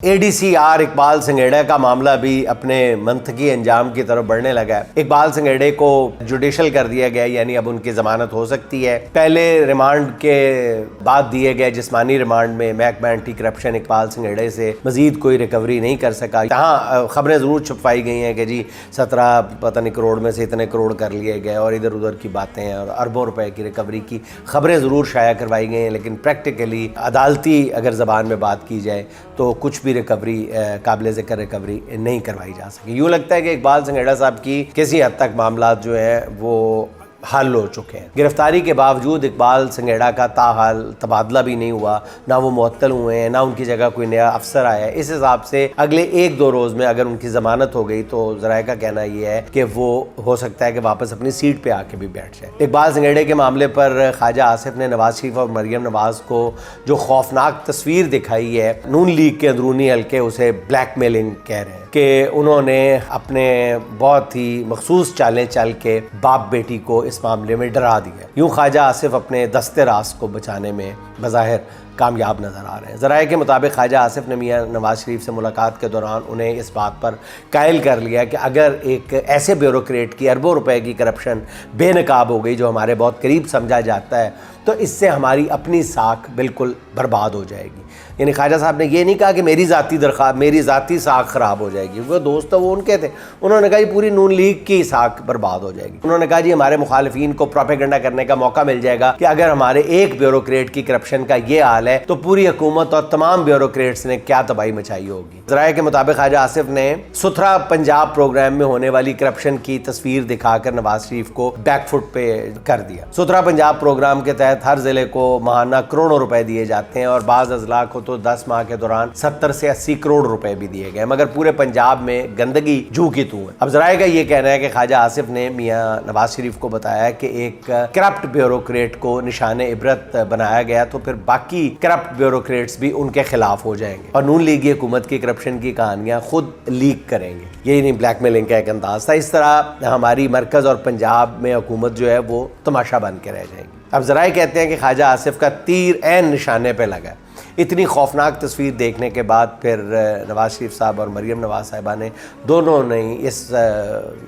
ADCR Iqbal سنگھیڑا کا معاملہ بھی اپنے منطقی انجام کی طرف بڑھنے لگا ہے۔ اقبال سنگھیڑے کو جوڈیشل کر دیا گیا، یعنی اب ان کی ضمانت ہو سکتی ہے۔ پہلے ریمانڈ کے بعد دیے گئے جسمانی ریمانڈ میں محکمہ اینٹی کرپشن اقبال سنگھیڑے سے مزید کوئی ریکوری نہیں کر سکا۔ یہاں خبریں ضرور چھپائی گئی ہیں کہ جی 17 پتہ نہیں کروڑ میں سے اتنے کروڑ کر لیے گئے اور ادھر ادھر کی باتیں اور اربوں روپے کی ریکوری کی خبریں ضرور شائع کروائی گئی ہیں، لیکن پریکٹیکلی عدالتی اگر زبان میں بات کی جائے تو کچھ بھی ریکوری قابل ذکر ریکوری نہیں کروائی جا سکی۔ یوں لگتا ہے کہ اقبال سنگھیڑا صاحب کی کسی حد تک معاملات جو ہیں وہ حل ہو چکے ہیں۔ گرفتاری کے باوجود اقبال سنگھیڑا کا تاحال تبادلہ بھی نہیں ہوا، نہ وہ معطل ہوئے ہیں، نہ ان کی جگہ کوئی نیا افسر آیا ہے۔ اس حساب سے اگلے 1-2 روز میں اگر ان کی ضمانت ہو گئی تو ذرائع کا کہنا یہ ہے کہ وہ ہو سکتا ہے کہ واپس اپنی سیٹ پہ آ کے بھی بیٹھ جائے۔ اقبال سنگھیڑے کے معاملے پر خواجہ آصف نے نواز شریف اور مریم نواز کو جو خوفناک تصویر دکھائی ہے، نون لیگ کے اندرونی حلقے اسے بلیک میلنگ کہہ رہے ہیں کہ انہوں نے اپنے بہت ہی مخصوص چالیں چل کے باپ بیٹی کو اس معاملے میں ڈرا دیا۔ یوں خواجہ آصف اپنے دست راست کو بچانے میں بظاہر کامیاب نظر آ رہے ہیں۔ ذرائع کے مطابق خواجہ آصف نے میاں نواز شریف سے ملاقات کے دوران انہیں اس بات پر قائل کر لیا کہ اگر ایک ایسے بیوروکریٹ کی اربوں روپے کی کرپشن بے نقاب ہو گئی جو ہمارے بہت قریب سمجھا جاتا ہے تو اس سے ہماری اپنی ساکھ بالکل برباد ہو جائے گی۔ یعنی خواجہ صاحب نے یہ نہیں کہا کہ میری ذاتی ساکھ خراب ہو جائے گی، وہ دوست وہ ان کے تھے، انہوں نے کہا یہ پوری نون لیگ کی ساکھ برباد ہو جائے گی۔ انہوں نے کہا جی ہمارے مخالفین کو پروپیگنڈا کرنے کا موقع مل جائے گا کہ اگر ہمارے ایک بیوروکریٹ کی کرپشن کا یہ حال ہے تو پوری حکومت اور تمام بیوروکریٹس نے کیا تباہی مچائی ہوگی۔ ذرائع کے مطابق خواجہ آصف نے ستھرا پنجاب پروگرام میں ہونے والی کرپشن کی تصویر دکھا کر نواز شریف کو بیک فٹ پہ کر دیا۔ ستھرا پنجاب پروگرام کے تحت ہر ضلع کو ماہانہ کروڑوں روپے دیے جاتے ہیں اور بعض اضلاع کو تو 10 ماہ کے دوران 70 سے 80 کروڑ روپے بھی دیے گئے، مگر پورے پنجاب میں گندگی جو کی تو ہے۔ اب ذرائع کا یہ کہنا ہے کہ خواجہ آصف نے میاں نواز شریف کو بتایا کہ ایک کرپٹ بیوروکریٹ کو نشان عبرت بنایا گیا تو پھر باقی کرپٹ بیوروکریٹس بھی ان کے خلاف ہو جائیں گے اور نون لیگی حکومت کی کرپشن کی کہانیاں خود لیک کریں گے۔ یہی نہیں بلیک میلنگ کا ایک انداز تھا۔ اس طرح ہماری مرکز اور پنجاب میں حکومت جو ہے وہ تماشا بن کے رہ جائے گی۔ اب ذرائع کہتے ہیں کہ خواجہ آصف کا تیر عین نشانے پہ لگا۔ اتنی خوفناک تصویر دیکھنے کے بعد پھر نواز شریف صاحب اور مریم نواز صاحبہ نے دونوں نے اس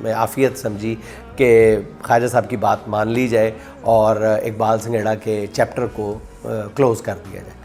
میں عافیت سمجھی کہ خواجہ صاحب کی بات مان لی جائے اور اقبال سنگھیڑا کے چیپٹر کو کلوز کر دیا جائے۔